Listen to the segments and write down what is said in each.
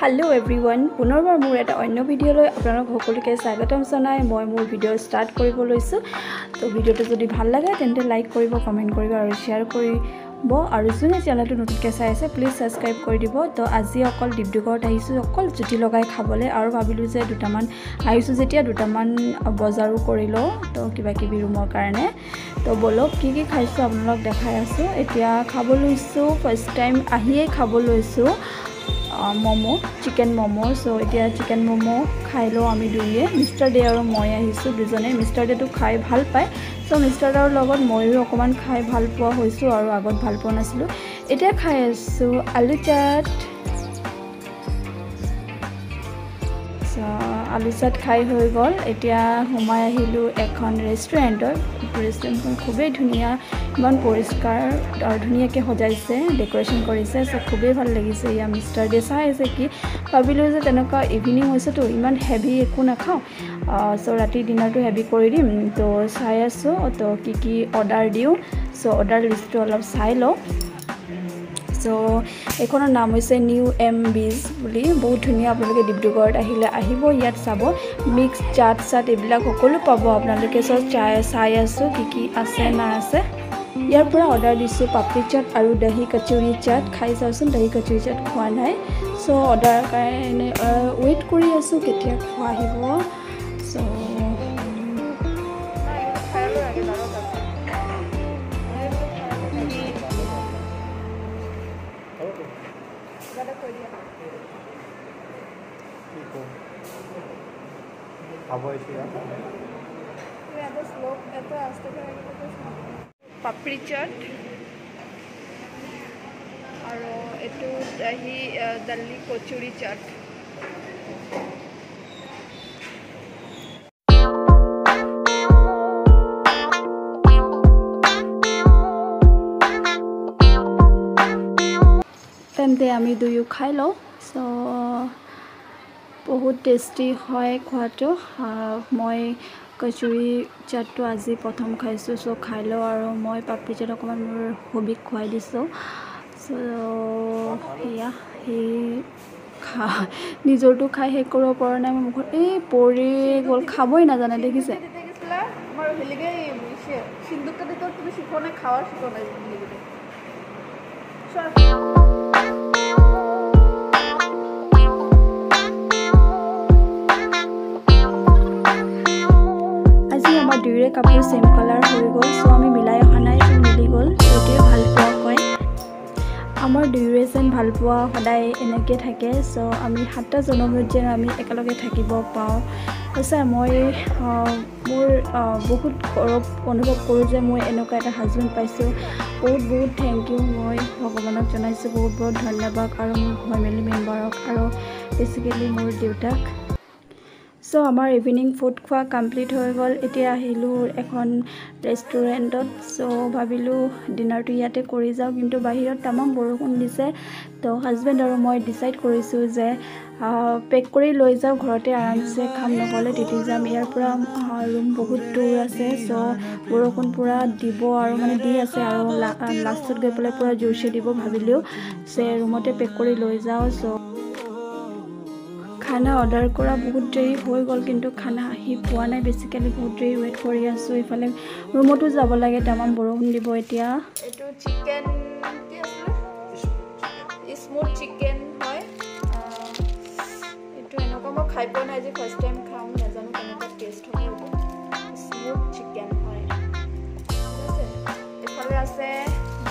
Hello everyone, পুনৰবাৰ মোৰ এটা অন্য ভিডিঅ'লৈ আপোনালোক সকলোকে স্বাগতম জনাই মই মোৰ ভিডিঅ' ষ্টাৰ্ট কৰিব লৈছো তো ভিডিঅ'টো যদি ভাল লাগে তেন্তে লাইক কৰিব কমেন্ট কৰিব আৰু শেয়াৰ কৰিব আৰু যোনে চেনেলটো নতুনকৈ চাই আছে প্লিজ সাবস্ক্ৰাইব কৰি দিব তো আজি অকল ডিব্ৰুগড়ত আহিছো অকল জুতি লগাই খাবলৈ আৰু ভাবিলো যে দুটামান আহিছো যেতিয়া দুটামান বজাৰো কৰিলো তো কিবা কিবি ৰুমৰ কাৰণে তো বলক কি কি খাইছো আপোনালোক দেখাই আছো এতিয়া খাব লৈছো ফাৰ্স্ট টাইম আহিয়ে খাব লৈছো मोमो चिकेन मोमो सो इतना चिकेन मोमो खाई लो आमी दुइये मिस्टर डे और मैं आहिसु दुजने मिस्टर डे तो खाई ভাল पाए सो मिस्टर डे লগত মইও অকমান খাই ভাল পোৱা হৈছো আৰু আগত ভাল পোৱা নাছিলো এতিয়া খাই আছো আলু চাট आलू चाट खाई हो गल एतिया हुमाय आहिलु एखन रेस्टुरेंटखन खूबे धुनिया इमान परिष्कार और धुनियाके सजाइছে डेकोरेशन करिছে सो खूबे ভাল লাগিছে या मिस्टर डे चाइ আছে कि भाबिलो जे तनका इवनिंग होइसे तो इमान हेवी एकु नाखाও सो राति डिनारটো हेवी কৰি দিম तो চাই আছো তো কি অৰ্ডাৰ দিও सो অৰ্ডাৰ লিষ্টটো অলপ চাই ল सो एखনৰ नाम হৈছে নিউ এমবিজ বুলি বহুত ধুনিয়া আপোনালোকে ডিব্ৰুগড়ত আহিলে আহিব ইয়াত চাব মিক্স চাট চাট এবিলাক সকলো পাব আপোনালোকে সব চাই আছো কি আছে না আছে ইয়াৰ পৰা অৰ্ডাৰ দিছো পাপৰি চাট আৰু দহি কচুৰি চাট খাই চাওচোন দহি কচুৰি চাট খোৱা নাই সো অৰ্ডাৰ কাৰণে ওয়েট কৰি আছো কেতিয়া খোৱা আহিব সো पापड़ी चाट और एटू दही दल्ली कचुरी चाट तेंते आमी दुयु खाई लो सो बहुत टेस्टी है खुआतो मैं कचुरी चाट आज प्रथम खाइছো सो खाई लो और मैं पापड़ी चाट अकमान मोर हबिक खुवाई दिसो सो या खा निजरটো खाई हे কৰিব পৰা নাই মুখত এই পৰি গল খাবই না জানে দেখিছে আমাৰ হেলিগে সিন্দুক কাটে তো তুমি শিখনে খাওয়ার শিখনে হেলিগে दुइरे कापोर सेम कलर हो गल सो आमी मिलाई अहा नाइ सो मिली गल एटे ভাল পোৱা কয় আমাৰ দুইৰে যেন ভাল পোৱা সদায় এনেকে থাকে সো আমি হাতটা জনমত যেন আমি একেলগে থাকিব পাও সঁচা মই মোৰ বহুত গৌৰৱ অনুভৱ কৰো যে মই এনেকুৱা এটা হাজবেণ্ড পাইছো বহুত থ্যাংক ইউ মই ভগৱানক জনাইছো বহুত ধন্যবাদ আৰু মোৰ ফ্যামিলি মেম্বাৰক আৰু বেসিক্যালি মোৰ দেউতাক सो आमार इवनिंग फुड खुआ कमप्लीट हो गल एतिया आहिलु एखन रेस्टुरेंटत सो भाबिलु डिनारটো ইয়াতে কৰি যাও কিন্তু বাহিৰত তামাম বৰষুণ দিছে তো হাজবেণ্ড আৰু মই ডিসাইড কৰিছো যে পেক কৰি লৈ যাও ঘৰতে আৰামছে খাম নহলে তিতি যাম ইয়াৰ পৰা ৰুম বহুত দূৰ আছে সো বৰষুণ পুৰা দিব আৰু মানে দি আছে আৰু লাষ্টত গৈ পেলাই পুৰা জোৰছে দিব ভাবিলো যে ৰুমতে পেক কৰি লৈ যাও सो खाना ऑर्डर करा बहुत देरी हो गल किंतु खाना आहि पोৱা নাই बेसिकली बहुत देरी वेट কৰি আছো ইফালে ৰুমতো যাব লাগে তামাম বৰষুণ দিব এতিয়া এটো চিকেন কি আছে স্মুথ চিকেন হয় এটো এনেকা মই খাই পোৱা নাই যে ফার্স্ট টাইম খাম নাজানো কেনেকা টেস্ট হয় স্মুথ চিকেন হয় আছে ইফালে আছে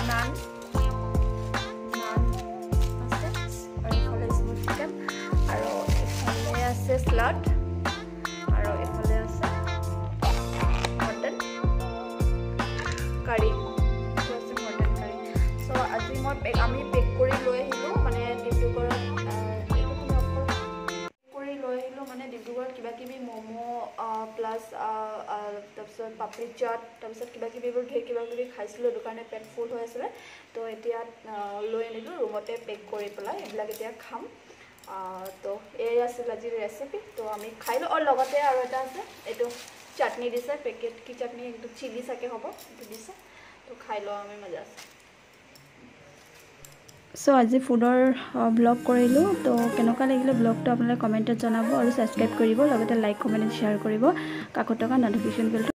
নান सलाद और एफाले আছে मटन কারি আছে मटन কারি সো আজি মই আমি পেক কৰি লৈ আহিলো মানে ডিব্ৰুগড়ত কৰি লৈ আহিলো মানে ডিব্ৰুগড়ত কিবা কিবি মোমো প্লাস তাৰপিছত পাপৰি চাট তাৰপিছত কিবা কিবি কিবা কিবি খাইছিলো দোকানে পেট ফুল হৈ আছিল তো এতিয়া লৈ আনিলো ৰুমতে পেক কৰি পেলাই এবিলাক এতিয়া খাম तो ये আজি रेसिपी तो आमी खाई लो और लगते और एटा আছে एटो चटनी दिसे पैकेट की चटनी एकदम चिली साके हबो एटो दिसे तो खाई लो आमी मजा আছে সো আজি ফুডৰ ব্লগ কৰিলোঁ তো কেনেকুৱা লাগিলে ব্লগটো আপোনালোকে কমেণ্টত জনাব আৰু ছাবস্ক্ৰাইব কৰিব লগতে লাইক কমেণ্ট শ্বেয়াৰ কৰিব কাকত থকা নটিফিকেশ্যন বেলটো